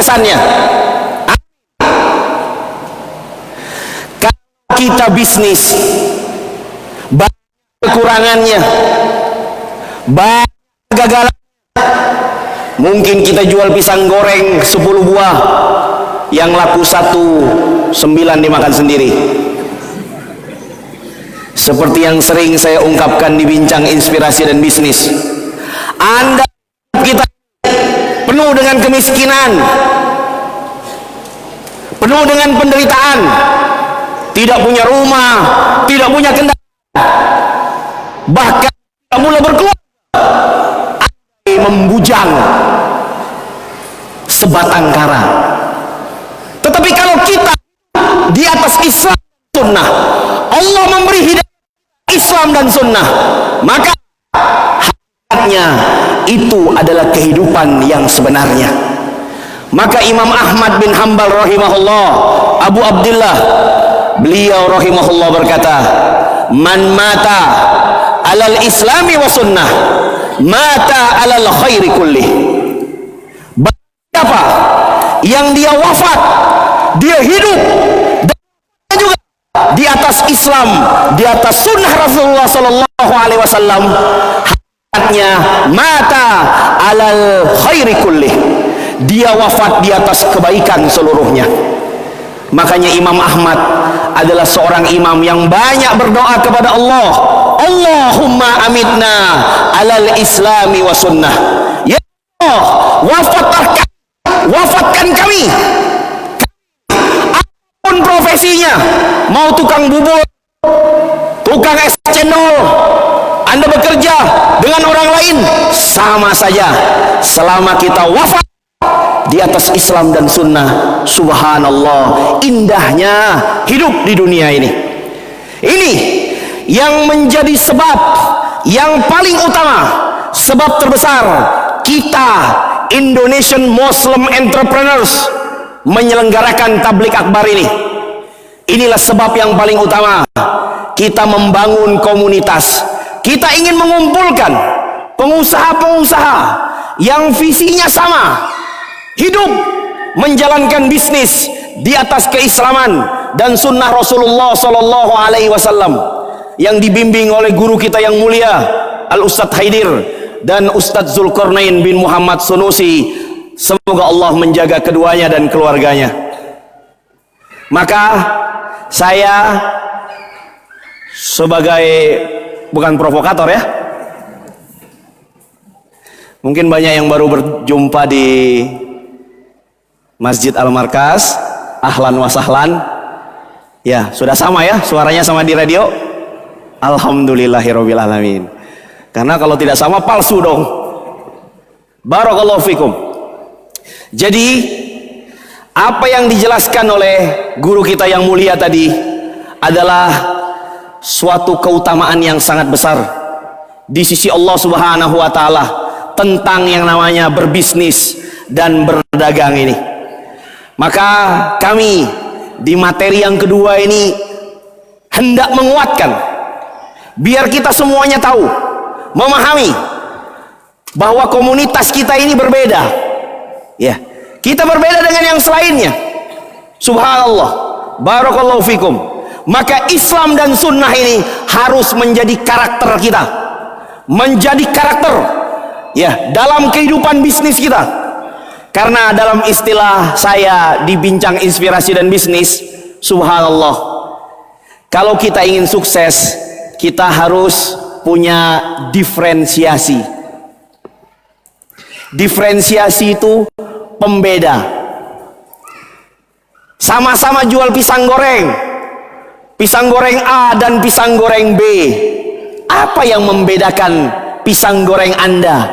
kesuksesannya. Kalau kita bisnis, banyak kekurangannya, banyak kegagalan. Mungkin kita jual pisang goreng 10 buah, yang laku 1, 9 dimakan sendiri. Seperti yang sering saya ungkapkan di Bincang Inspirasi dan Bisnis, Anda kita penuh dengan kemiskinan, penuh dengan penderitaan, tidak punya rumah, tidak punya kendaraan, bahkan tidak mulai berkeluarga, membujang sebatang kara. Tetapi kalau kita di atas Islam dan Sunnah, Allah memberi hidayah Islam dan Sunnah, maka hakikatnya itu adalah kehidupan yang sebenarnya. Maka Imam Ahmad bin Hanbal rahimahullah, Abu Abdullah, beliau rahimahullah berkata, man mata alal islami wa sunnah mata alal khairi kullih. Siapa yang dia wafat, dia hidup dan juga di atas Islam, di atas sunnah Rasulullah sallallahu alaihi wasallam, hakikatnya mata alal khairi kullih, dia wafat di atas kebaikan seluruhnya. Makanya Imam Ahmad adalah seorang imam yang banyak berdoa kepada Allah, Allahumma amitna alal islami wa sunnah. Ya Allah, wafatkan kami, apapun profesinya, mau tukang bubur, tukang es cendol, Anda bekerja dengan orang lain, sama saja, selama kita wafat di atas Islam dan Sunnah. Subhanallah, indahnya hidup di dunia ini. Ini yang menjadi sebab yang paling utama, sebab terbesar kita Indonesian Muslim Entrepreneurs menyelenggarakan tablik akbar ini. Inilah sebab yang paling utama, kita membangun komunitas. Kita ingin mengumpulkan pengusaha-pengusaha yang visinya sama, hidup menjalankan bisnis di atas keislaman dan sunnah Rasulullah sallallahu alaihi wasallam, yang dibimbing oleh guru kita yang mulia Al Ustadz Haidir dan Ustadz Zulkarnain bin Muhammad Sunusi. Semoga Allah menjaga keduanya dan keluarganya. Maka saya sebagai, bukan provokator ya, mungkin banyak yang baru berjumpa di Masjid Al-Markas, ahlan wa sahlan. Ya, sudah sama ya, suaranya sama di radio. Alhamdulillahirabbil alamin. Karena kalau tidak sama palsu dong. Barakallahu fikum. Jadi apa yang dijelaskan oleh guru kita yang mulia tadi adalah suatu keutamaan yang sangat besar di sisi Allah Subhanahu wa taala tentang yang namanya berbisnis dan berdagang ini. Maka kami di materi yang kedua ini hendak menguatkan, biar kita semuanya tahu, memahami bahwa komunitas kita ini berbeda. Ya, kita berbeda dengan yang selainnya. Subhanallah, barakallahu fikum. Maka Islam dan sunnah ini harus menjadi karakter kita, menjadi karakter ya dalam kehidupan bisnis kita. Karena dalam istilah saya di Bincang Inspirasi dan Bisnis, subhanallah, kalau kita ingin sukses, kita harus punya diferensiasi. Diferensiasi itu pembeda. Sama-sama jual pisang goreng A dan pisang goreng B. Apa yang membedakan pisang goreng Anda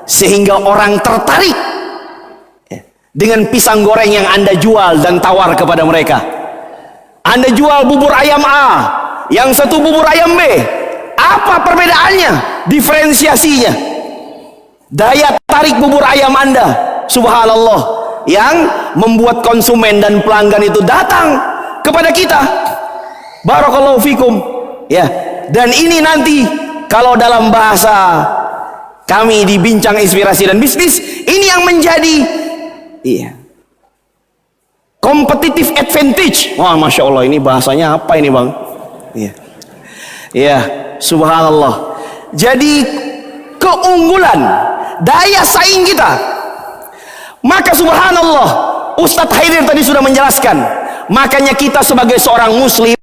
sehingga orang tertarik dengan pisang goreng yang Anda jual dan tawar kepada mereka? Anda jual bubur ayam A, yang satu bubur ayam B. Apa perbedaannya? Diferensiasinya. Daya tarik bubur ayam Anda, subhanallah, yang membuat konsumen dan pelanggan itu datang kepada kita. Barakallahu fikum. Ya, dan ini nanti kalau dalam bahasa kami di Bincang Inspirasi dan Bisnis, ini yang menjadi competitive advantage. Wah, Masya Allah, ini bahasanya apa ini bang? Iya, iya, subhanallah. Jadi keunggulan, daya saing kita. Maka subhanallah, Ustadz Haidir tadi sudah menjelaskan. Makanya kita sebagai seorang muslim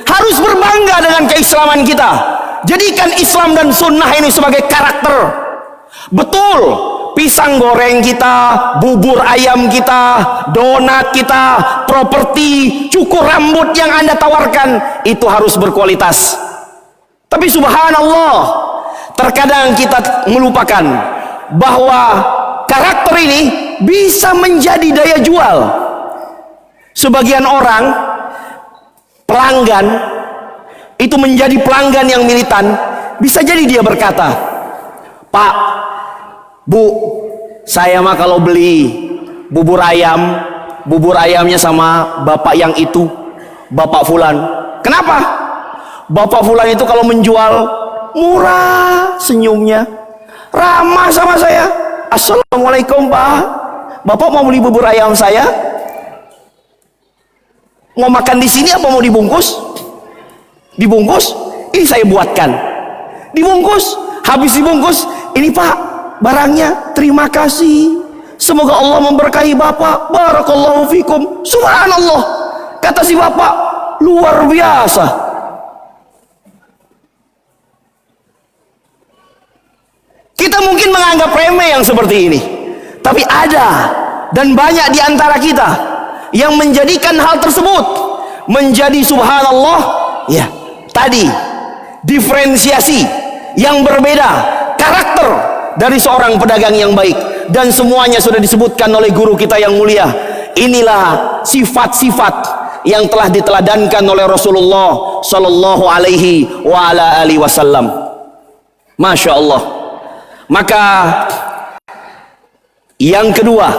harus berbangga dengan keislaman kita. Jadikan Islam dan sunnah ini sebagai karakter. Betul, pisang goreng kita, bubur ayam kita, donat kita, properti, cukur rambut yang Anda tawarkan itu harus berkualitas. Tapi subhanallah, terkadang kita melupakan bahwa karakter ini bisa menjadi daya jual. Sebagian orang pelanggan itu menjadi pelanggan yang militan. Bisa jadi dia berkata, Pak, Bu, saya mah kalau beli bubur ayamnya sama bapak yang itu, Bapak Fulan. Kenapa? Bapak Fulan itu kalau menjual murah senyumnya, ramah sama saya. Assalamualaikum Pak, Bapak mau beli bubur ayam saya? Mau makan di sini apa mau dibungkus? Dibungkus? Ini saya buatkan. Dibungkus? Habis dibungkus, ini Pak, barangnya, terima kasih. Semoga Allah memberkahi Bapak. Barakallahu fikum. Subhanallah. Kata si Bapak, luar biasa. Kita mungkin menganggap remeh yang seperti ini. Tapi ada dan banyak di antara kita yang menjadikan hal tersebut menjadi subhanallah, ya, tadi diferensiasi yang berbeda karakter dari seorang pedagang yang baik, dan semuanya sudah disebutkan oleh guru kita yang mulia. Inilah sifat-sifat yang telah diteladankan oleh Rasulullah sallallahu alaihi wa ala alihi wasallam. Masya Allah. Maka yang kedua,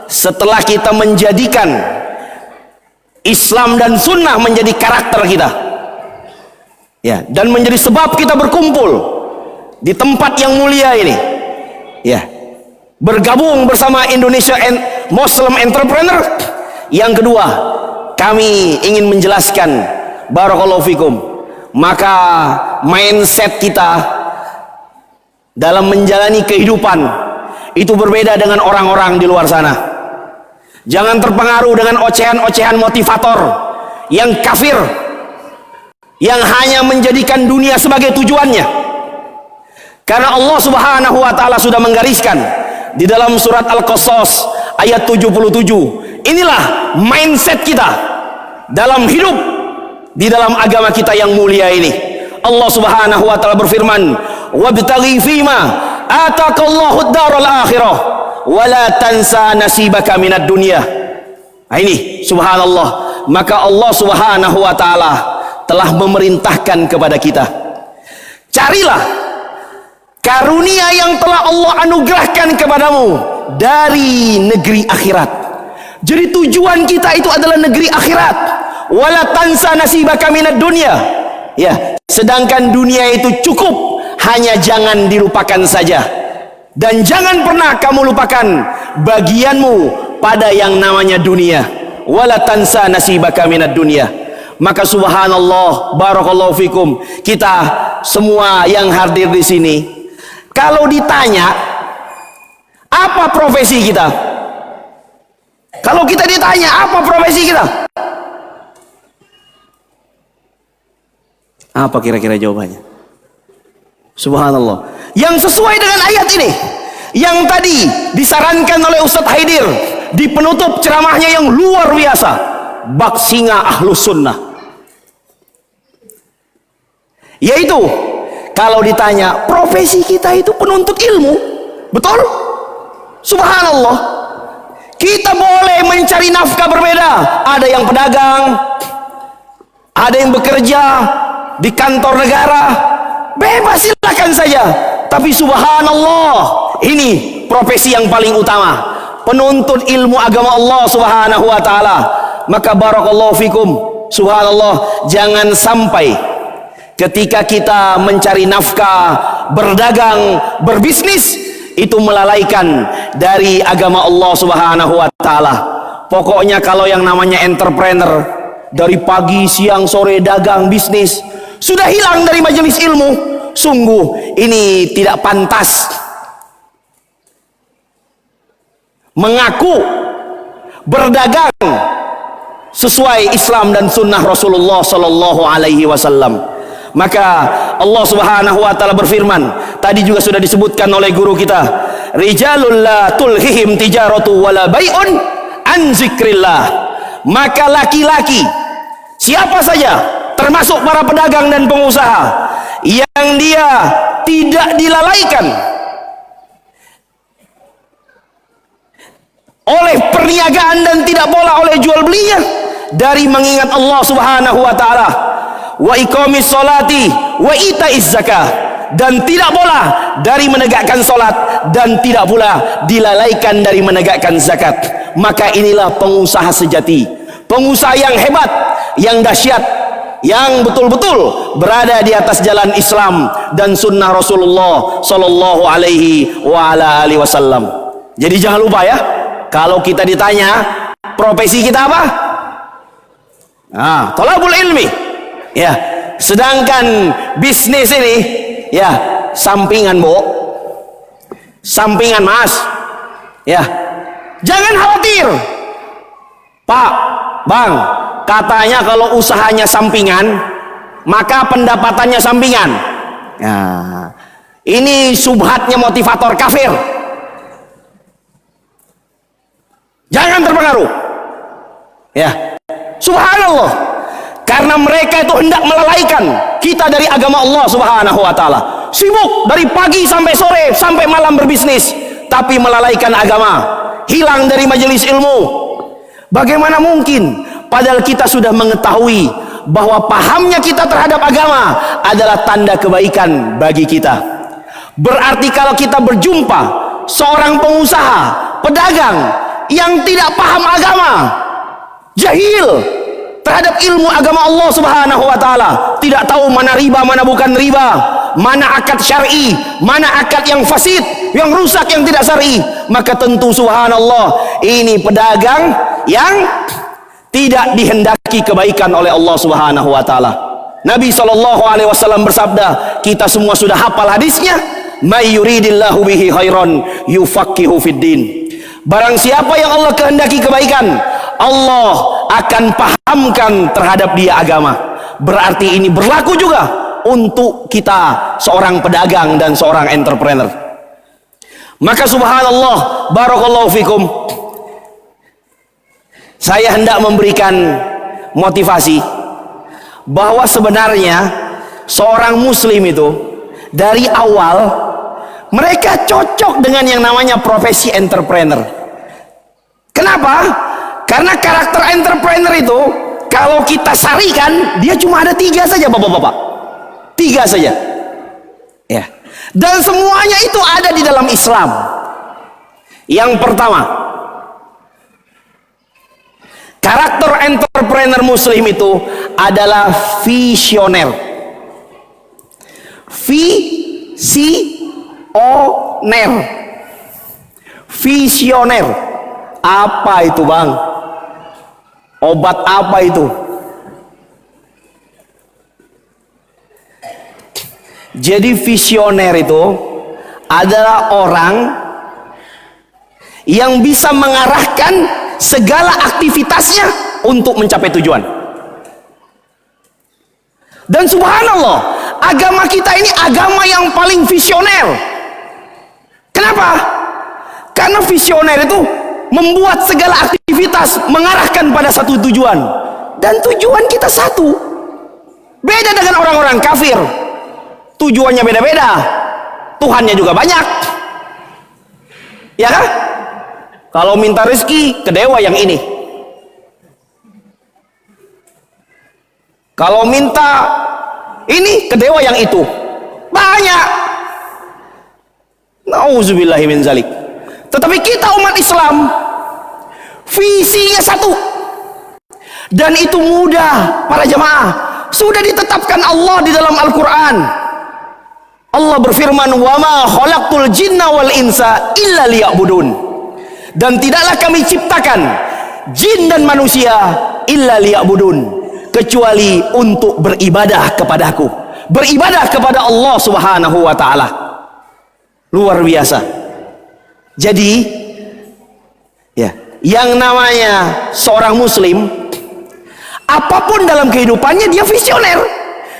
setelah kita menjadikan Islam dan sunnah menjadi karakter kita, ya, dan menjadi sebab kita berkumpul di tempat yang mulia ini, ya, bergabung bersama Indonesia Muslim Entrepreneur. Yang kedua, kami ingin menjelaskan, barakallahu fikum, maka mindset kita dalam menjalani kehidupan itu berbeda dengan orang-orang di luar sana. Jangan terpengaruh dengan ocehan-ocehan motivator yang kafir, yang hanya menjadikan dunia sebagai tujuannya. Karena Allah Subhanahu wa taala sudah menggariskan di dalam surat Al-Qasas ayat 77. Inilah mindset kita dalam hidup di dalam agama kita yang mulia ini. Allah Subhanahu wa taala berfirman, "Wabtaghi fima ataqallahu ad-daral akhirah wa la tansa nasibaka minad dunya." Nah, ini subhanallah. Maka Allah Subhanahu wa taala telah memerintahkan kepada kita, carilah karunia yang telah Allah anugerahkan kepadamu dari negeri akhirat. Jadi tujuan kita itu adalah negeri akhirat. Wala tansa nasibaka minad dunya. Ya, sedangkan dunia itu cukup, hanya jangan dilupakan saja. Dan jangan pernah kamu lupakan bagianmu pada yang namanya dunia. Wala tansa nasibaka minad dunya. Maka subhanallah, barakallahu fikum, kita semua yang hadir di sini, kalau ditanya apa profesi kita, kalau kita ditanya apa profesi kita, apa kira-kira jawabannya? Subhanallah. Yang sesuai dengan ayat ini, yang tadi disarankan oleh Ustadz Haidir di penutup ceramahnya yang luar biasa, bak singa ahlus sunnah, yaitu kalau ditanya profesi kita itu penuntut ilmu, betul? Subhanallah. Kita boleh mencari nafkah berbeda. Ada yang pedagang, ada yang bekerja di kantor negara, bebas, silakan saja. Tapi subhanallah, ini profesi yang paling utama, penuntut ilmu agama Allah Subhanahu wa taala. Maka barakallahu fikum, subhanallah, jangan sampai ketika kita mencari nafkah, berdagang, berbisnis, itu melalaikan dari agama Allah Subhanahu wa taala. Pokoknya kalau yang namanya entrepreneur, dari pagi, siang, sore, dagang, bisnis, sudah hilang dari majelis ilmu, sungguh ini tidak pantas. Mengaku berdagang sesuai Islam dan sunnah Rasulullah Sallallahu Alaihi Wasallam. Maka Allah Subhanahu Wa Taala berfirman, tadi juga sudah disebutkan oleh guru kita, rijalul la tulhihim tijaratu wala bai'un an zikrillah. Maka laki-laki, siapa saja, termasuk para pedagang dan pengusaha, yang dia tidak dilalaikan oleh perniagaan dan tidak pula oleh jual belinya dari mengingat Allah Subhanahu Wa Taala, wa iqamis sholati wa itaiz zakah, dan tidak pula dari menegakkan salat dan tidak pula dilalaikan dari menegakkan zakat. Maka inilah pengusaha sejati, pengusaha yang hebat, yang dahsyat, yang betul-betul berada di atas jalan Islam dan sunnah Rasulullah Sallallahu Alaihi Wasallam. Jadi jangan lupa ya, kalau kita ditanya profesi kita apa? Thalabul ilmi. Ya, sedangkan bisnis ini ya sampingan, Bu. Sampingan, Mas. Ya. Jangan khawatir. Pak, Bang, katanya kalau usahanya sampingan, maka pendapatannya sampingan. Ya. Ini subhatnya motivator kafir. Jangan terpengaruh. Ya. Subhanallah. Karena mereka itu hendak melalaikan kita dari agama Allah Subhanahu Wa Taala. Sibuk dari pagi sampai sore, sampai malam berbisnis, tapi melalaikan agama, hilang dari majelis ilmu. Bagaimana mungkin? Padahal kita sudah mengetahui bahwa pahamnya kita terhadap agama adalah tanda kebaikan bagi kita. Berarti kalau kita berjumpa seorang pengusaha, pedagang yang tidak paham agama, jahil terhadap ilmu agama Allah Subhanahu Wa Taala, tidak tahu mana riba, mana bukan riba, mana akad syar'i, mana akad yang fasid, yang rusak, yang tidak syar'i, maka tentu subhanallah ini pedagang yang tidak dihendaki kebaikan oleh Allah Subhanahu Wa Taala. Nabi Shallallahu Alaihi Wasallam bersabda, kita semua sudah hafal hadisnya, may yuridillahu bihi khairan yufaqihu fid din. Barang siapa yang Allah kehendaki kebaikan, Allah akan pahamkan terhadap dia agama. Berarti ini berlaku juga untuk kita seorang pedagang dan seorang entrepreneur. Maka subhanallah, barakallahu fikum, saya hendak memberikan motivasi bahwa sebenarnya seorang muslim itu dari awal mereka cocok dengan yang namanya profesi entrepreneur. Kenapa? Karena karakter entrepreneur itu kalau kita sarikan, dia cuma ada 3 saja, bapak-bapak. 3 saja. Ya. Dan semuanya itu ada di dalam Islam. Yang pertama, karakter entrepreneur muslim itu adalah visioner. Visioner. Visioner. Apa itu, Bang? Obat apa itu? Jadi visioner itu adalah orang yang bisa mengarahkan segala aktivitasnya untuk mencapai tujuan. Dan subhanallah, agama kita ini agama yang paling visioner. Kenapa? Karena visioner itu membuat segala aktivitas mengarahkan pada satu tujuan, dan tujuan kita satu. Beda dengan orang-orang kafir, tujuannya beda-beda, Tuhannya juga banyak, ya kan? Kalau minta rezeki ke dewa yang ini, kalau minta ini ke dewa yang itu, banyak. Nauzubillahi min zalik. Tetapi kita umat Islam visinya satu, dan itu mudah para jemaah, sudah ditetapkan Allah di dalam Al-Quran. Allah berfirman, wa ma khalaqtul jinna wal insa illa liya'budun. Dan tidaklah kami ciptakan jin dan manusia illa liya'budun, kecuali untuk beribadah kepadaku, beribadah kepada Allah Subhanahu wa taala. Luar biasa. Jadi ya, yang namanya seorang muslim, apapun dalam kehidupannya dia visioner.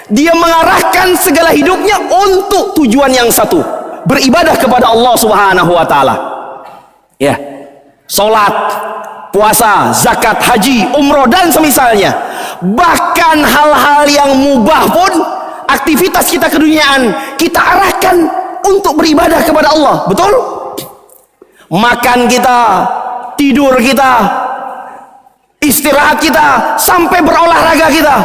Dia mengarahkan segala hidupnya untuk tujuan yang satu, beribadah kepada Allah Subhanahu wa taala. Ya. Salat, puasa, zakat, haji, umroh dan semisalnya. Bahkan hal-hal yang mubah pun, aktivitas kita keduniaan kita arahkan untuk beribadah kepada Allah. Betul? Makan kita, tidur kita, istirahat kita, sampai berolahraga kita,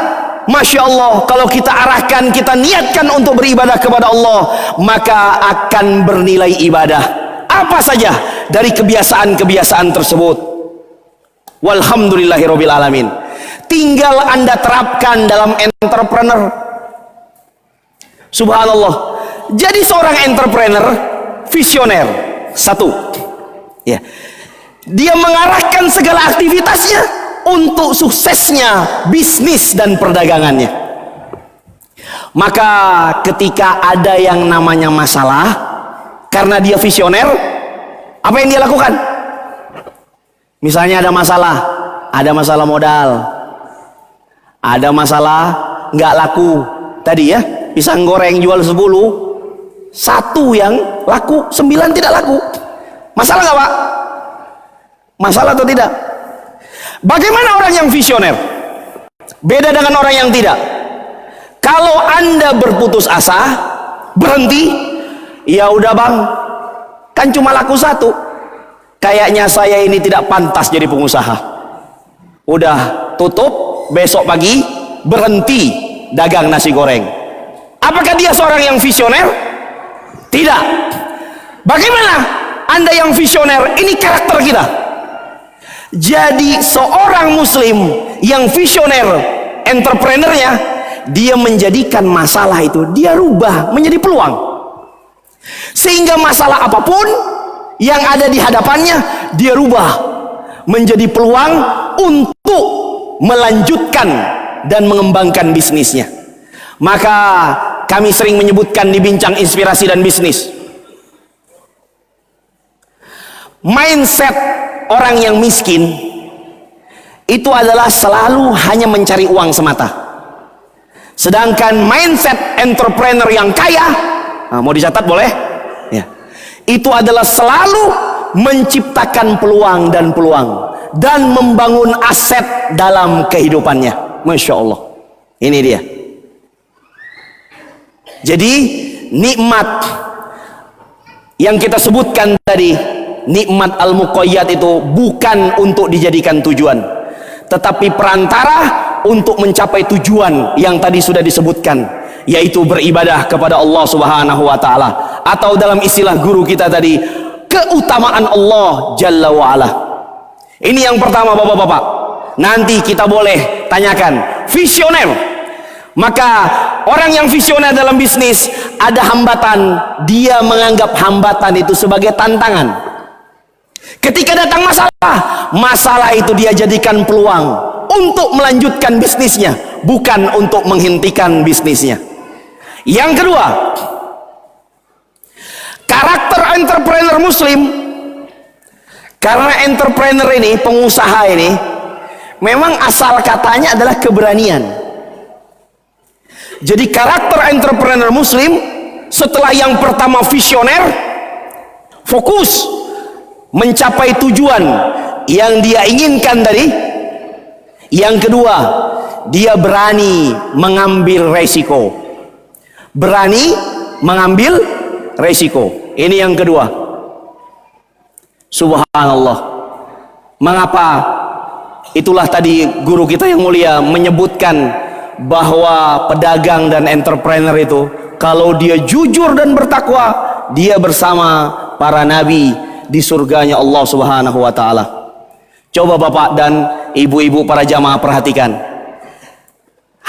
Masya Allah, kalau kita arahkan, kita niatkan untuk beribadah kepada Allah, maka akan bernilai ibadah. Apa saja dari kebiasaan-kebiasaan tersebut. Walhamdulillahirabbil alamin. Tinggal Anda terapkan dalam entrepreneur. Subhanallah. Jadi seorang entrepreneur, visioner, satu, ya, dia mengarahkan segala aktivitasnya untuk suksesnya bisnis dan perdagangannya. Maka ketika ada yang namanya masalah, karena dia visioner, apa yang dia lakukan? Misalnya ada masalah modal, ada masalah nggak laku. Tadi ya, pisang goreng jual 10, satu yang laku, 9 tidak laku. Masalah nggak Pak? Masalah atau tidak? Bagaimana orang yang visioner? Beda dengan orang yang tidak. Kalau Anda berputus asa, berhenti, ya udah Bang, kan cuma laku satu. Kayaknya saya ini tidak pantas jadi pengusaha. Udah tutup, besok pagi berhenti dagang nasi goreng. Apakah dia seorang yang visioner? Tidak. Bagaimana Anda yang visioner? Ini karakter kita. Jadi seorang muslim yang visioner, entrepreneurnya, dia menjadikan masalah itu, dia rubah menjadi peluang. Sehingga masalah apapun yang ada di hadapannya, dia rubah menjadi peluang untuk melanjutkan dan mengembangkan bisnisnya. Maka kami sering menyebutkan di Bincang Inspirasi dan Bisnis, mindset orang yang miskin itu adalah selalu hanya mencari uang semata. Sedangkan mindset entrepreneur yang kaya, mau dicatat boleh? Ya. Itu adalah selalu menciptakan peluang dan membangun aset dalam kehidupannya. Masya Allah. Ini dia. Jadi nikmat yang kita sebutkan tadi, nikmat al-muqayyad itu bukan untuk dijadikan tujuan, tetapi perantara untuk mencapai tujuan yang tadi sudah disebutkan, yaitu beribadah kepada Allah Subhanahu wa taala, atau dalam istilah guru kita tadi, keutamaan Allah Jalla wa ala. Ini yang pertama Bapak-bapak. Nanti kita boleh tanyakan visioner. Maka orang yang visioner dalam bisnis, ada hambatan, dia menganggap hambatan itu sebagai tantangan. Ketika datang masalah itu dia jadikan peluang untuk melanjutkan bisnisnya, bukan untuk menghentikan bisnisnya. Yang kedua, karakter entrepreneur muslim, karena entrepreneur ini, pengusaha ini, memang asal katanya adalah keberanian. Jadi karakter entrepreneur muslim, setelah yang pertama visioner, fokus mencapai tujuan yang dia inginkan tadi. Yang kedua, dia berani mengambil resiko. Berani mengambil resiko. Ini yang kedua. Subhanallah. Mengapa? Itulah tadi guru kita yang mulia menyebutkan bahwa pedagang dan entrepreneur itu, kalau dia jujur dan bertakwa, dia bersama para nabi di surganya Allah Subhanahu wa taala. Coba Bapak dan ibu-ibu para jamaah perhatikan.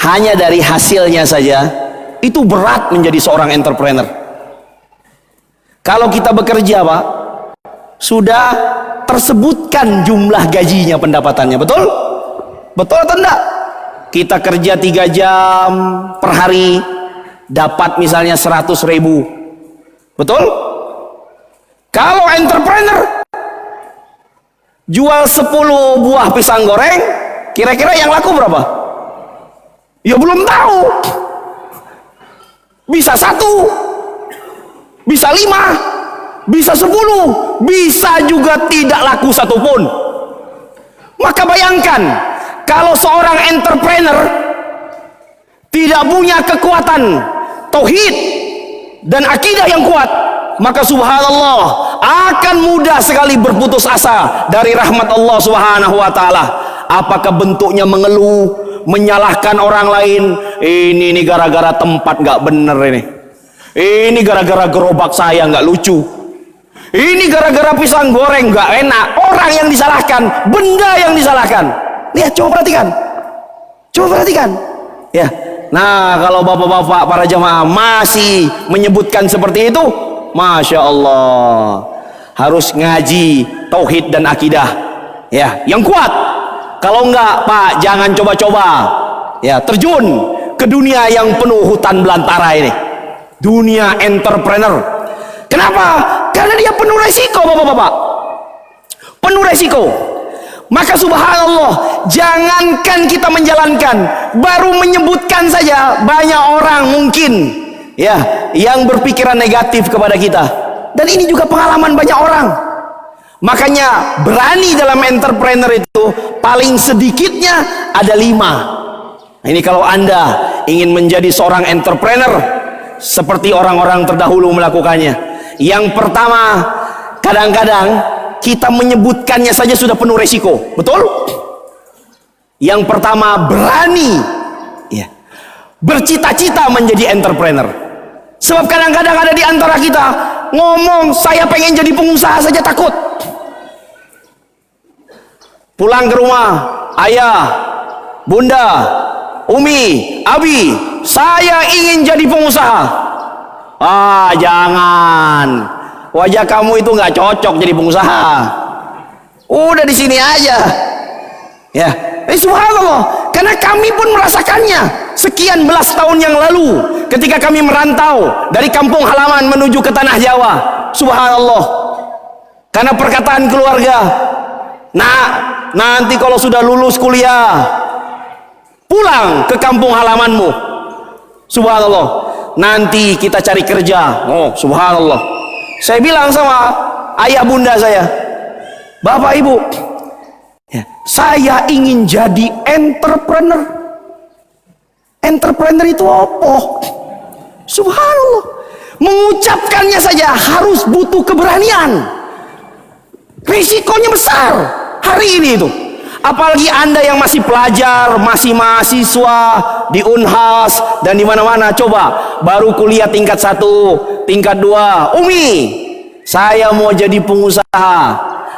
Hanya dari hasilnya saja itu berat menjadi seorang entrepreneur. Kalau kita bekerja Pak, sudah tersebutkan jumlah gajinya, pendapatannya. Betul? Betul atau enggak? Kita kerja 3 jam per hari, dapat misalnya 100.000. Betul? Kalau entrepreneur jual 10 buah pisang goreng, kira-kira yang laku berapa? Ya belum tahu. Bisa 1, bisa 5, bisa 10, bisa juga tidak laku satupun. Maka bayangkan, kalau seorang entrepreneur tidak punya kekuatan tauhid dan akidah yang kuat, maka subhanallah akan mudah sekali berputus asa dari rahmat Allah Subhanahu wa taala. Apakah bentuknya mengeluh, menyalahkan orang lain, ini gara-gara tempat nggak bener ini gara-gara gerobak saya nggak lucu, ini gara-gara pisang goreng nggak enak. Orang yang disalahkan, benda yang disalahkan. Lihat, coba perhatikan ya. Nah, kalau bapak-bapak para jamaah masih menyebutkan seperti itu, Masya Allah, harus ngaji tauhid dan akidah ya yang kuat. Kalau enggak, Pak, jangan coba-coba ya terjun ke dunia yang penuh hutan belantara ini, dunia entrepreneur. Kenapa? Karena dia penuh resiko, bapak-bapak, penuh resiko. Maka subhanallah, jangankan kita menjalankan, baru menyebutkan saja banyak orang mungkin ya yang berpikiran negatif kepada kita. Dan ini juga pengalaman banyak orang. Makanya berani dalam entrepreneur itu paling sedikitnya ada 5. Nah, ini kalau Anda ingin menjadi seorang entrepreneur seperti orang-orang terdahulu melakukannya. Yang pertama, kadang-kadang kita menyebutkannya saja sudah penuh resiko. Betul? Yang pertama, berani ya, bercita-cita menjadi entrepreneur. Sebab kadang-kadang ada di antara kita ngomong saya pengen jadi pengusaha saja takut. Pulang ke rumah, ayah, bunda, umi, abi, saya ingin jadi pengusaha. Ah, jangan, wajah kamu itu nggak cocok jadi pengusaha. Udah di sini aja ya. Subhanallah, karena kami pun merasakannya sekian belas tahun yang lalu ketika kami merantau dari kampung halaman menuju ke tanah Jawa. Subhanallah, karena perkataan keluarga, nah nanti kalau sudah lulus kuliah pulang ke kampung halamanmu. Subhanallah, nanti kita cari kerja. Oh subhanallah, saya bilang sama ayah bunda saya, bapak ibu ya, saya ingin jadi entrepreneur. Entrepreneur itu apa? Subhanallah, mengucapkannya saja harus butuh keberanian. Risikonya besar hari ini itu. Apalagi Anda yang masih pelajar, masih mahasiswa di Unhas dan di mana-mana. Coba baru kuliah tingkat 1, tingkat 2. Umi, saya mau jadi pengusaha.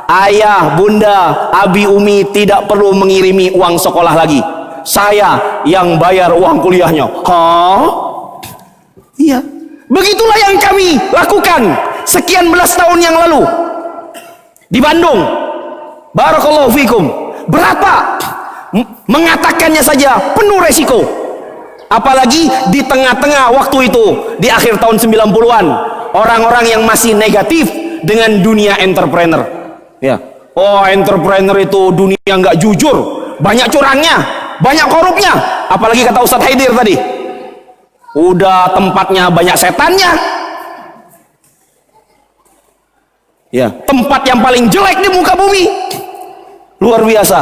Ayah, bunda, abi, umi tidak perlu mengirimi uang sekolah lagi. Saya yang bayar uang kuliahnya. Hah? Iya. Begitulah yang kami lakukan sekian belas tahun yang lalu di Bandung. Barakallahu fikum. Berat, Pak. Mengatakannya saja penuh resiko. Apalagi di tengah-tengah waktu itu, di akhir tahun 90-an, orang-orang yang masih negatif dengan dunia entrepreneur. Ya. Oh, entrepreneur itu dunia nggak jujur, banyak curangnya, banyak korupnya. Apalagi kata Ustadz Haidir tadi, udah tempatnya banyak setannya. Ya, tempat yang paling jelek di muka bumi. Luar biasa.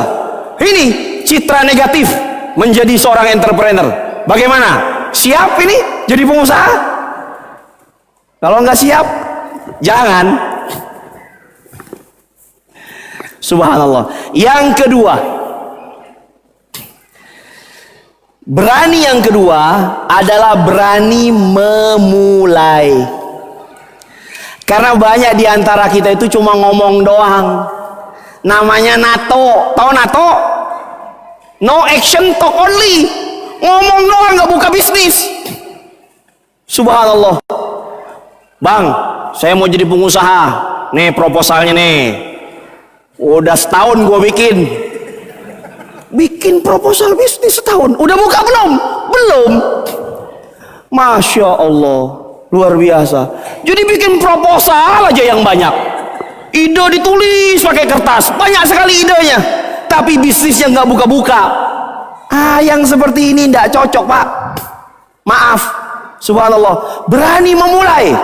Ini citra negatif menjadi seorang entrepreneur. Bagaimana? Siap ini jadi pengusaha? Kalau nggak siap, jangan. Subhanallah. Yang kedua, berani yang kedua adalah berani memulai. Karena banyak di antara kita itu cuma ngomong doang. Namanya NATO. Tahu NATO? No action talk only. Ngomong doang, nggak buka bisnis. Subhanallah. Bang, saya mau jadi pengusaha. Nih proposalnya nih. Udah setahun gue bikin proposal bisnis setahun. Udah buka belum? Belum. Masya Allah, luar biasa. Jadi bikin proposal aja yang banyak. Ide ditulis pakai kertas, banyak sekali idenya. Tapi bisnisnya nggak buka-buka. Yang seperti ini nggak cocok, Pak. Maaf, subhanallah. Berani memulai,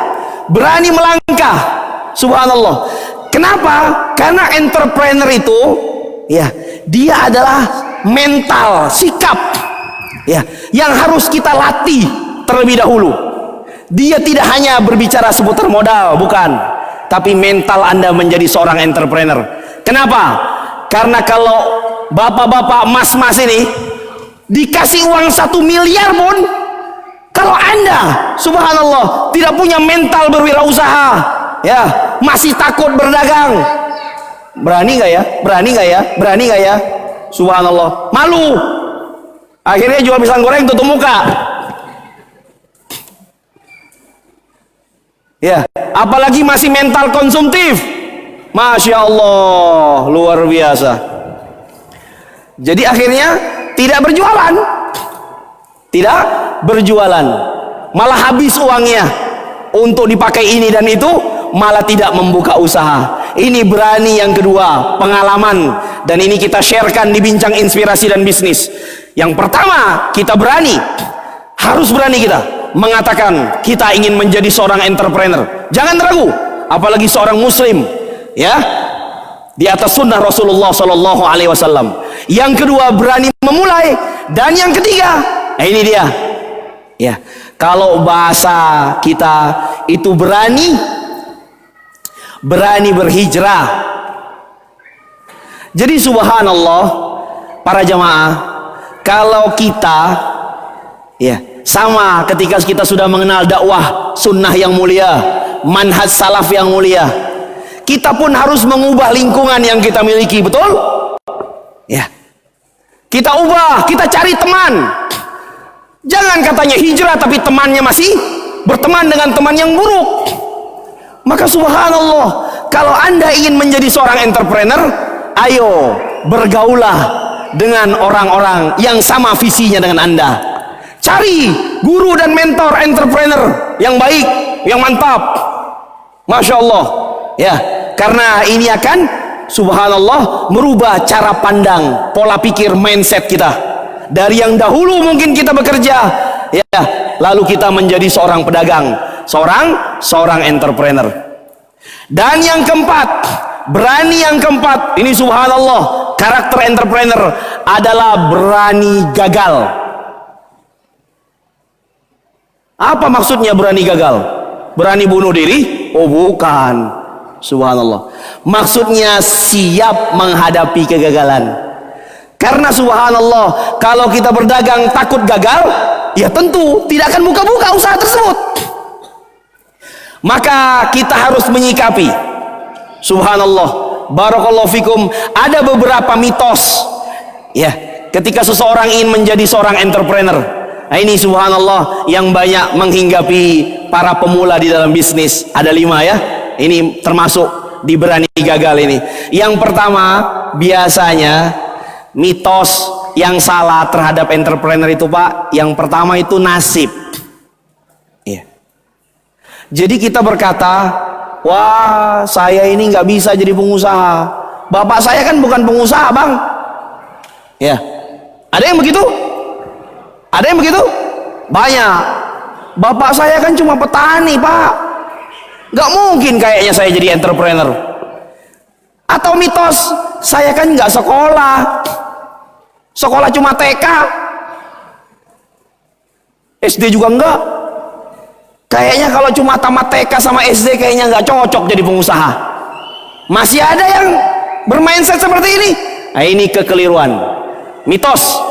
berani melangkah, subhanallah. Kenapa? Karena entrepreneur itu, ya, dia adalah mental, sikap, ya, yang harus kita latih terlebih dahulu. Dia tidak hanya berbicara seputar modal, bukan, tapi mental Anda menjadi seorang entrepreneur. Kenapa? Karena kalau bapak-bapak mas-mas ini dikasih uang 1 miliar pun, kalau Anda, subhanallah, tidak punya mental berwirausaha, ya, masih takut berdagang, berani nggak ya? Berani nggak ya? Berani nggak ya? Subhanallah, malu. Akhirnya jual pisang goreng tutup muka. Ya, apalagi masih mental konsumtif. Masya Allah, luar biasa. Jadi akhirnya tidak berjualan. Tidak berjualan. Malah habis uangnya untuk dipakai ini dan itu, malah tidak membuka usaha. Ini berani yang kedua, pengalaman. Dan ini kita sharekan di Bincang Inspirasi dan Bisnis. Yang pertama, kita berani. Harus berani kita mengatakan kita ingin menjadi seorang entrepreneur. Jangan ragu, apalagi seorang muslim, ya, di atas sunnah Rasulullah Sallallahu Alaihi Wasallam. Yang kedua, berani memulai. Dan yang ketiga, ini dia, ya, kalau bahasa kita itu berani berhijrah. Jadi subhanallah, para jamaah, kalau kita, ya, sama ketika kita sudah mengenal dakwah sunnah yang mulia, manhaj salaf yang mulia, kita pun harus mengubah lingkungan yang kita miliki, betul? Ya, kita ubah, kita cari teman. Jangan katanya hijrah tapi temannya masih berteman dengan teman yang buruk. Maka subhanallah, kalau Anda ingin menjadi seorang entrepreneur, ayo bergaulah dengan orang-orang yang sama visinya dengan Anda. Cari guru dan mentor entrepreneur yang baik, yang mantap. Masya Allah, ya, karena ini akan subhanallah merubah cara pandang, pola pikir, mindset kita. Dari yang dahulu mungkin kita bekerja, ya, lalu kita menjadi seorang pedagang, seorang entrepreneur. Dan yang keempat, berani yang keempat, ini subhanallah, karakter entrepreneur adalah berani gagal. Apa maksudnya berani gagal? Berani bunuh diri? Oh bukan, subhanallah. Maksudnya siap menghadapi kegagalan. Karena subhanallah, kalau kita berdagang takut gagal, ya tentu tidak akan buka-buka usaha tersebut. Maka kita harus menyikapi, subhanallah, barakallahu fikum, ada beberapa mitos, ya, ketika seseorang ingin menjadi seorang entrepreneur. Nah, ini subhanallah yang banyak menghinggapi para pemula di dalam bisnis. Ada 5 ya. Ini termasuk di berani gagal ini. Yang pertama, biasanya mitos yang salah terhadap entrepreneur itu, Pak, yang pertama itu nasib. Ya. Jadi kita berkata, wah, saya ini nggak bisa jadi pengusaha. Bapak saya kan bukan pengusaha, Bang. Ya. Ada yang begitu? Ada yang begitu? Banyak. Bapak saya kan cuma petani, Pak. Gak mungkin kayaknya saya jadi entrepreneur. Atau mitos, saya kan gak sekolah. Sekolah cuma TK. SD juga enggak. Kayaknya kalau cuma tamat TK sama SD kayaknya gak cocok jadi pengusaha. Masih ada yang bermindset seperti ini. Nah, ini kekeliruan. Mitos.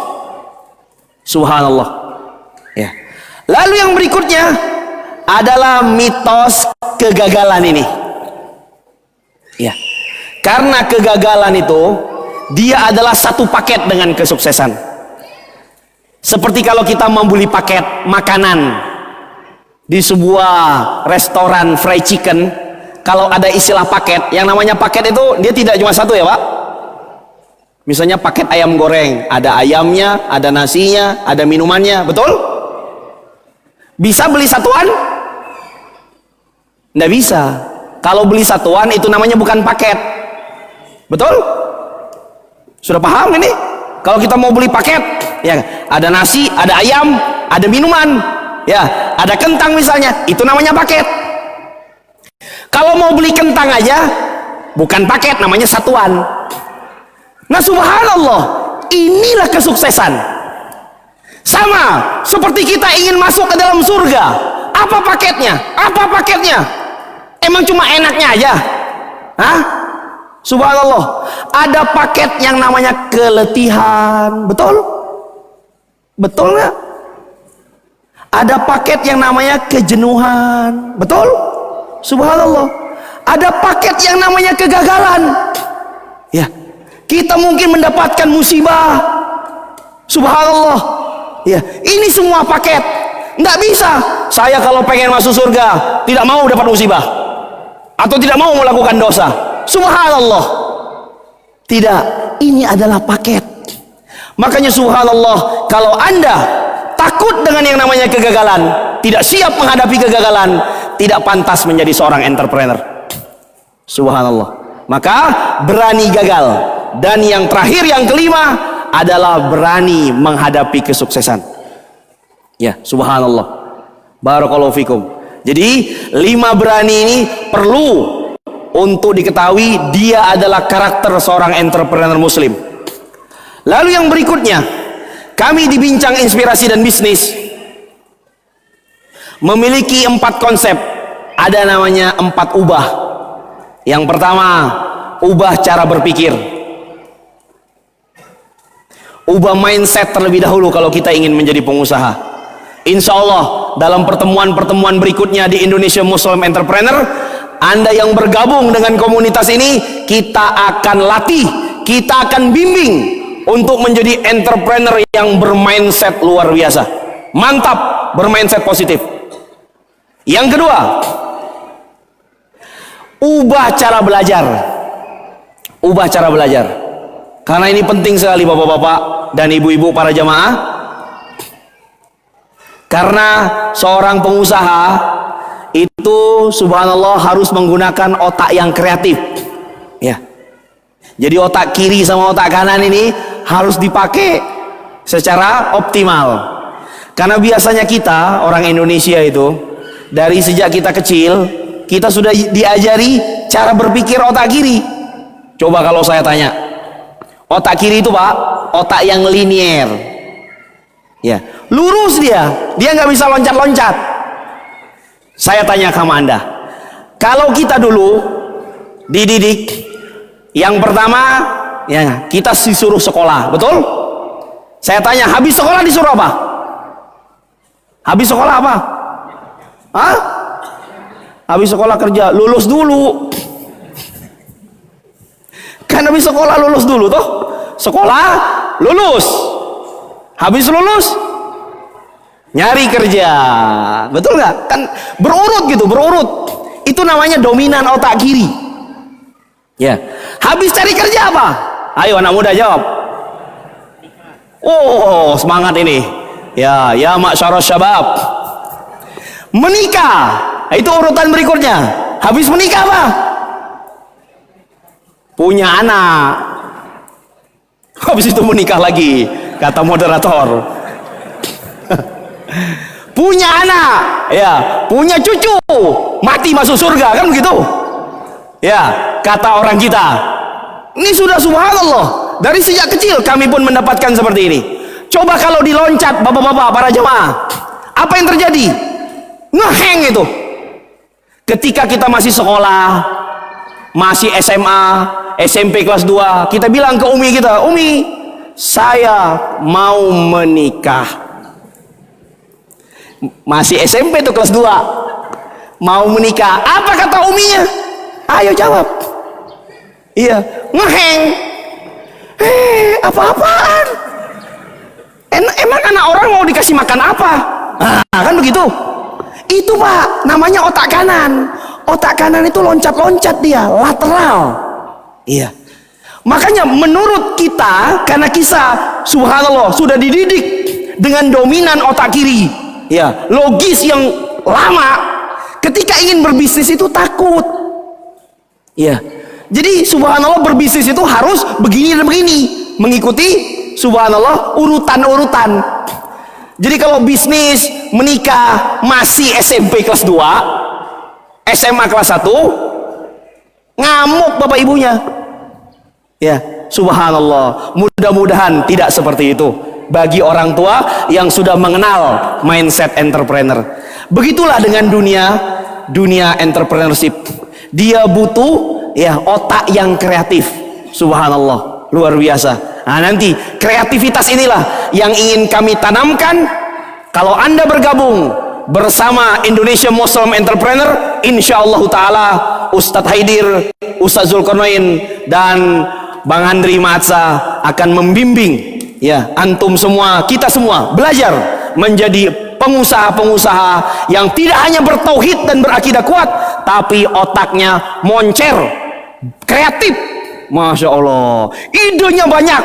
Subhanallah, ya. Lalu yang berikutnya adalah mitos kegagalan ini, ya. Karena kegagalan itu dia adalah satu paket dengan kesuksesan. Seperti kalau kita membeli paket makanan di sebuah restoran fried chicken, kalau ada istilah paket, yang namanya paket itu dia tidak cuma satu ya Pak. Misalnya paket ayam goreng, ada ayamnya, ada nasinya, ada minumannya, betul? Bisa beli satuan? Nggak bisa. Kalau beli satuan itu namanya bukan paket, betul? Sudah paham ini? Kalau kita mau beli paket, ya ada nasi, ada ayam, ada minuman, ya ada kentang misalnya, itu namanya paket. Kalau mau beli kentang aja, bukan paket, namanya satuan. Nah subhanallah, inilah kesuksesan. Sama seperti kita ingin masuk ke dalam surga. Apa paketnya? Apa paketnya? Emang cuma enaknya aja? Hah? Subhanallah, ada paket yang namanya keletihan, betul? Betul nggak? Ada paket yang namanya kejenuhan, betul? Subhanallah, ada paket yang namanya kegagalan. Ya, kita mungkin mendapatkan musibah. Subhanallah, ya, ini semua paket. Nggak bisa. Saya kalau pengen masuk surga tidak mau dapat musibah atau tidak mau melakukan dosa. Subhanallah, tidak, ini adalah paket. Makanya subhanallah, kalau Anda takut dengan yang namanya kegagalan, tidak siap menghadapi kegagalan, tidak pantas menjadi seorang entrepreneur. Subhanallah, maka berani gagal. Dan yang terakhir, yang kelima adalah berani menghadapi kesuksesan. Ya, subhanallah, barakallahu fikum. Jadi 5 berani ini perlu untuk diketahui, dia adalah karakter seorang entrepreneur muslim. Lalu yang berikutnya, kami di Bincang Inspirasi dan Bisnis memiliki 4 konsep. Ada namanya 4 ubah. Yang pertama, ubah cara berpikir. Ubah mindset terlebih dahulu kalau kita ingin menjadi pengusaha. Insya Allah dalam pertemuan-pertemuan berikutnya di Indonesia Muslim Entrepreneur, Anda yang bergabung dengan komunitas ini, kita akan latih, kita akan bimbing untuk menjadi entrepreneur yang bermindset luar biasa. Mantap, bermindset positif. Yang kedua, ubah cara belajar. Ubah cara belajar. Karena ini penting sekali bapak-bapak dan ibu-ibu para jamaah. Karena seorang pengusaha itu subhanallah harus menggunakan otak yang kreatif. Ya. Jadi otak kiri sama otak kanan ini harus dipakai secara optimal. Karena biasanya kita orang Indonesia itu dari sejak kita kecil, kita sudah diajari cara berpikir otak kiri. Coba kalau saya tanya, otak kiri itu Pak, otak yang linier. Ya, lurus dia nggak bisa loncat-loncat. Saya tanya sama Anda, kalau kita dulu dididik, yang pertama ya kita disuruh sekolah, betul? Saya tanya, habis sekolah disuruh apa? Habis sekolah apa? Hah? Habis sekolah kerja, lulus dulu. Kan habis sekolah lulus dulu toh? Sekolah, lulus. Habis lulus, nyari kerja. Betul nggak? Kan berurut gitu, berurut. Itu namanya dominan otak kiri. Ya. Habis cari kerja apa? Ayo anak muda jawab. Oh, semangat ini. Ya, ya ma'syarus syabab. Menikah. Itu urutan berikutnya. Habis menikah apa? Punya anak. Habis itu menikah lagi, kata moderator. Punya anak, ya, punya cucu, mati masuk surga, kan begitu? Ya, kata orang kita. Ini sudah subhanallah, dari sejak kecil kami pun mendapatkan seperti ini. Coba kalau diloncat bapak-bapak para jemaah, apa yang terjadi? Ngeheng itu. Ketika kita masih sekolah, masih SMA, SMP kelas 2, kita bilang ke Umi kita, Umi, saya mau menikah. Masih SMP tuh kelas 2, mau menikah. Apa kata Uminya? Ayo jawab. Iya, ngeheng. Apa-apaan? Emang anak orang mau dikasih makan apa? Nah, kan begitu. Itu Pak, namanya otak kanan. otak kanan itu loncat-loncat dia, lateral. Iya. Makanya menurut kita, karena kisah subhanallah sudah dididik dengan dominan otak kiri, ya, logis yang lama, ketika ingin berbisnis itu takut. Iya. Jadi subhanallah berbisnis itu harus begini dan begini, mengikuti subhanallah urutan-urutan. Jadi kalau bisnis, menikah masih SMP kelas 2, SMA kelas 1, ngamuk bapak ibunya. Ya, subhanallah. Mudah-mudahan tidak seperti itu bagi orang tua yang sudah mengenal mindset entrepreneur. Begitulah dengan dunia entrepreneurship. Dia butuh ya otak yang kreatif. Subhanallah, luar biasa. Nah, nanti kreativitas inilah yang ingin kami tanamkan. Kalau Anda bergabung bersama Indonesia Muslim Entrepreneur, insyaallah taala Ustadz Haidir, Ustadz Zulkarnain, dan Bang Andri Maatsa akan membimbing ya antum semua, kita semua belajar menjadi pengusaha-pengusaha yang tidak hanya bertauhid dan berakidah kuat, tapi otaknya moncer, kreatif, masya Allah, idenya banyak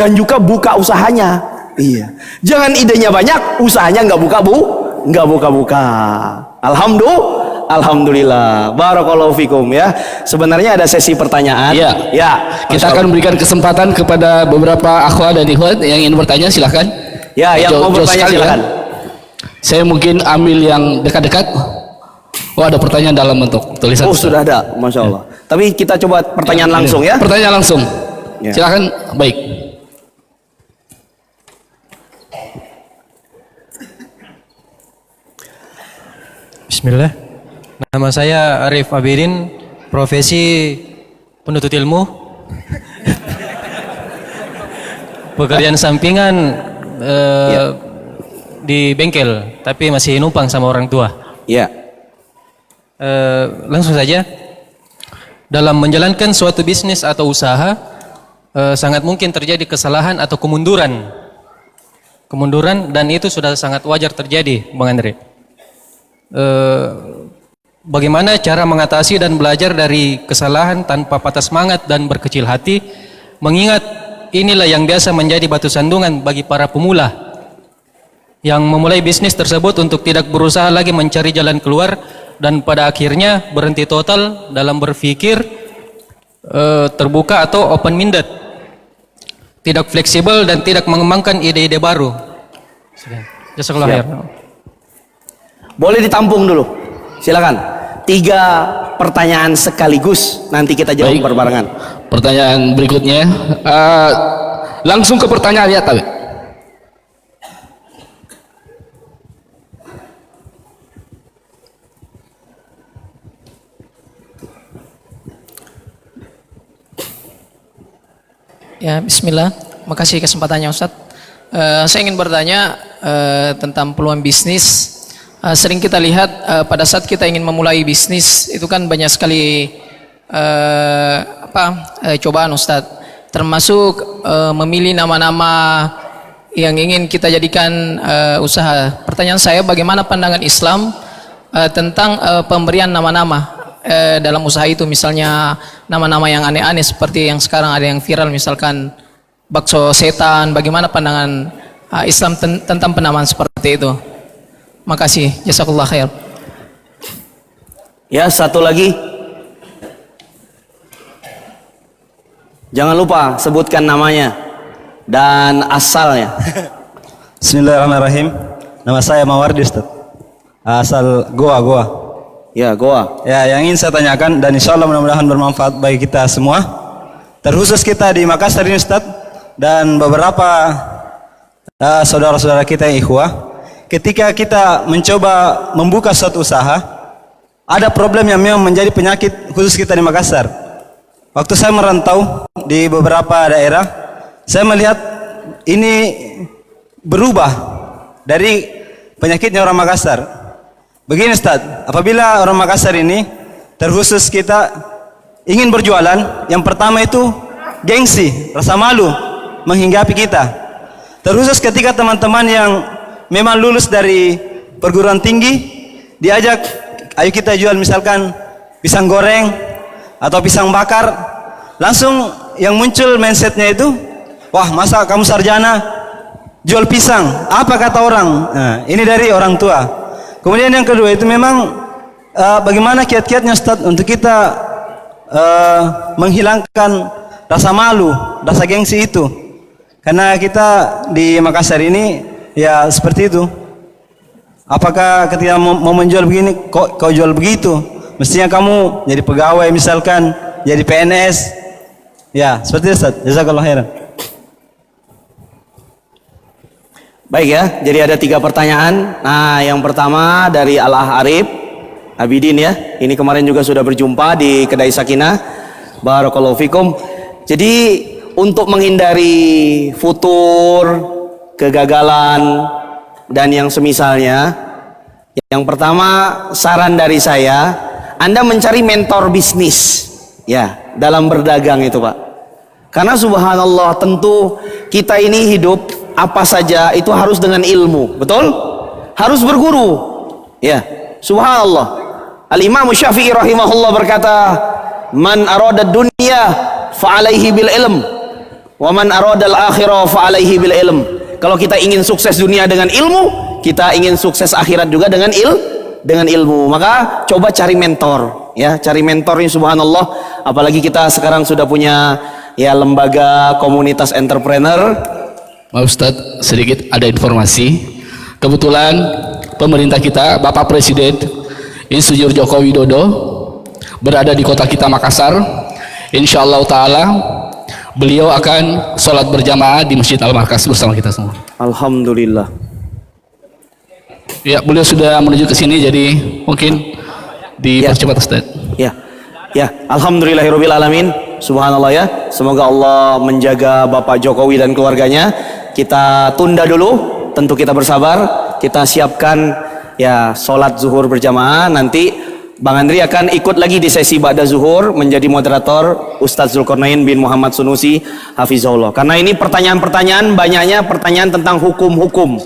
dan juga buka usahanya. Iya, jangan idenya banyak, usahanya nggak buka. Alhamdulillah, barakallahu fikum ya. Sebenarnya ada sesi pertanyaan. Ya, kita akan memberikan kesempatan kepada beberapa akhwat dan ikhwat yang ingin bertanya, silahkan. Ya, yang mau bertanya silahkan. Saya mungkin ambil yang dekat-dekat. Oh, ada pertanyaan dalam bentuk tulisan. Oh, sudah ada, masya Allah. Tapi kita coba pertanyaan langsung ya. Pertanyaan langsung. Ya. Silahkan. Baik. Bismillah. Nama saya Arif Abidin, profesi penuntut ilmu. Pekerjaan sampingan di bengkel, tapi masih numpang sama orang tua. Ya. Langsung saja. Dalam menjalankan suatu bisnis atau usaha, sangat mungkin terjadi kesalahan atau kemunduran. Dan itu sudah sangat wajar terjadi, Bang Andre. Bagaimana cara mengatasi dan belajar dari kesalahan tanpa patah semangat dan berkecil hati, mengingat inilah yang biasa menjadi batu sandungan bagi para pemula yang memulai bisnis tersebut untuk tidak berusaha lagi mencari jalan keluar dan pada akhirnya berhenti total dalam berpikir terbuka atau open minded, tidak fleksibel dan tidak mengembangkan ide-ide baru. Jazakallah khair. Boleh ditampung dulu, silakan. 3 pertanyaan sekaligus, nanti kita jawab berbarengan. Pertanyaan berikutnya, langsung ke pertanyaan ya, Tawi. Ya, bismillah. Makasih kesempatannya, Ustadz. Saya ingin bertanya tentang peluang bisnis. Sering kita lihat pada saat kita ingin memulai bisnis itu kan banyak sekali cobaan, Ustadz. Termasuk memilih nama-nama yang ingin kita jadikan usaha. Pertanyaan saya, bagaimana pandangan Islam tentang pemberian nama-nama dalam usaha itu, misalnya nama-nama yang aneh-aneh seperti yang sekarang ada yang viral, misalkan bakso setan. Bagaimana pandangan Islam tentang penamaan seperti itu? Makasih, jazakallah khair. Ya, satu lagi. Jangan lupa sebutkan namanya dan asalnya. Bismillahirrahmanirrahim. Nama saya Mawardi, Ustaz. Asal Goa. Ya, Goa. Ya, yang ingin saya tanyakan dan insya Allah mudah-mudahan bermanfaat bagi kita semua, terkhusus kita di Makassar ini, Ustaz, dan beberapa saudara-saudara kita yang ikhwah. Ketika kita mencoba membuka suatu usaha, ada problem yang memang menjadi penyakit khusus kita di Makassar. Waktu saya merantau di beberapa daerah, saya melihat ini berubah dari penyakitnya orang Makassar. Begini, Ustaz, apabila orang Makassar ini, terkhusus kita ingin berjualan, yang pertama itu gengsi, rasa malu menghinggapi kita. Terkhusus ketika teman-teman yang memang lulus dari perguruan tinggi diajak, ayo kita jual misalkan pisang goreng atau pisang bakar, langsung yang muncul mindsetnya itu, wah masa kamu sarjana jual pisang, apa kata orang? Nah, ini dari orang tua. Kemudian yang kedua itu memang bagaimana kiat-kiatnya Ustaz untuk kita menghilangkan rasa malu, rasa gengsi itu. Karena kita di Makassar ini ya seperti itu. Apakah ketika mau menjual begini, kok kau jual begitu? Mestinya kamu jadi pegawai misalkan, jadi PNS. Ya, seperti itu Ustaz. Jazakallah khairan. Baik ya, jadi ada 3 pertanyaan. Nah, yang pertama dari Al-Ah Arif Abidin ya. Ini kemarin juga sudah berjumpa di Kedai Sakinah. Barakallahu fikum. Jadi untuk menghindari futur, kegagalan dan yang semisalnya, yang pertama saran dari saya, Anda mencari mentor bisnis ya dalam berdagang itu Pak. Karena subhanallah tentu kita ini hidup apa saja itu harus dengan ilmu, betul? Harus berguru. Ya, subhanallah. Al-Imam Syafi'i rahimahullah berkata, "Man arada dunya fa alaihi bil ilm, wa man arada al-akhirah fa alaihi bil ilm." Kalau kita ingin sukses dunia dengan ilmu, kita ingin sukses akhirat juga dengan ilmu. Maka coba cari mentor, ya, cari mentor ini subhanallah. Apalagi kita sekarang sudah punya ya lembaga komunitas entrepreneur. Pak Ustadz, sedikit ada informasi. Kebetulan pemerintah kita, Bapak Presiden Insinyur Joko Widodo berada di kota kita Makassar. Insya Allah Ta'ala beliau akan sholat berjamaah di Masjid Al-Markas bersama kita semua. Alhamdulillah. Ya, beliau sudah menuju ke sini, jadi mungkin dipercepat Ustaz. Ya, ya, alhamdulillahirabbil alamin. Subhanallah ya. Semoga Allah menjaga Bapak Jokowi dan keluarganya. Kita tunda dulu, tentu kita bersabar. Kita siapkan ya sholat zuhur berjamaah. Nanti Bang Andri akan ikut lagi di sesi ba'da zuhur menjadi moderator Ustadz Zulkarnain bin Muhammad Sunusi hafizahullah. Karena ini pertanyaan-pertanyaan, banyaknya pertanyaan tentang hukum-hukum.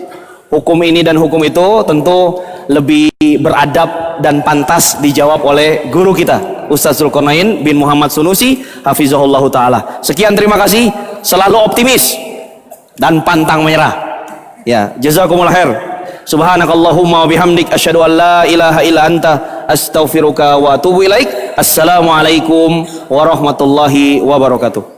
Hukum ini dan hukum itu tentu lebih beradab dan pantas dijawab oleh guru kita Ustadz Zulkarnain bin Muhammad Sunusi hafizahullah ta'ala. Sekian, terima kasih, selalu optimis dan pantang menyerah. Ya, jazakumullah khair. Subhanakallahumma wa bihamdik asyhadu an la ilaha illa anta astaghfiruka wa atubu ilaik. Assalamualaikum warahmatullahi wabarakatuh.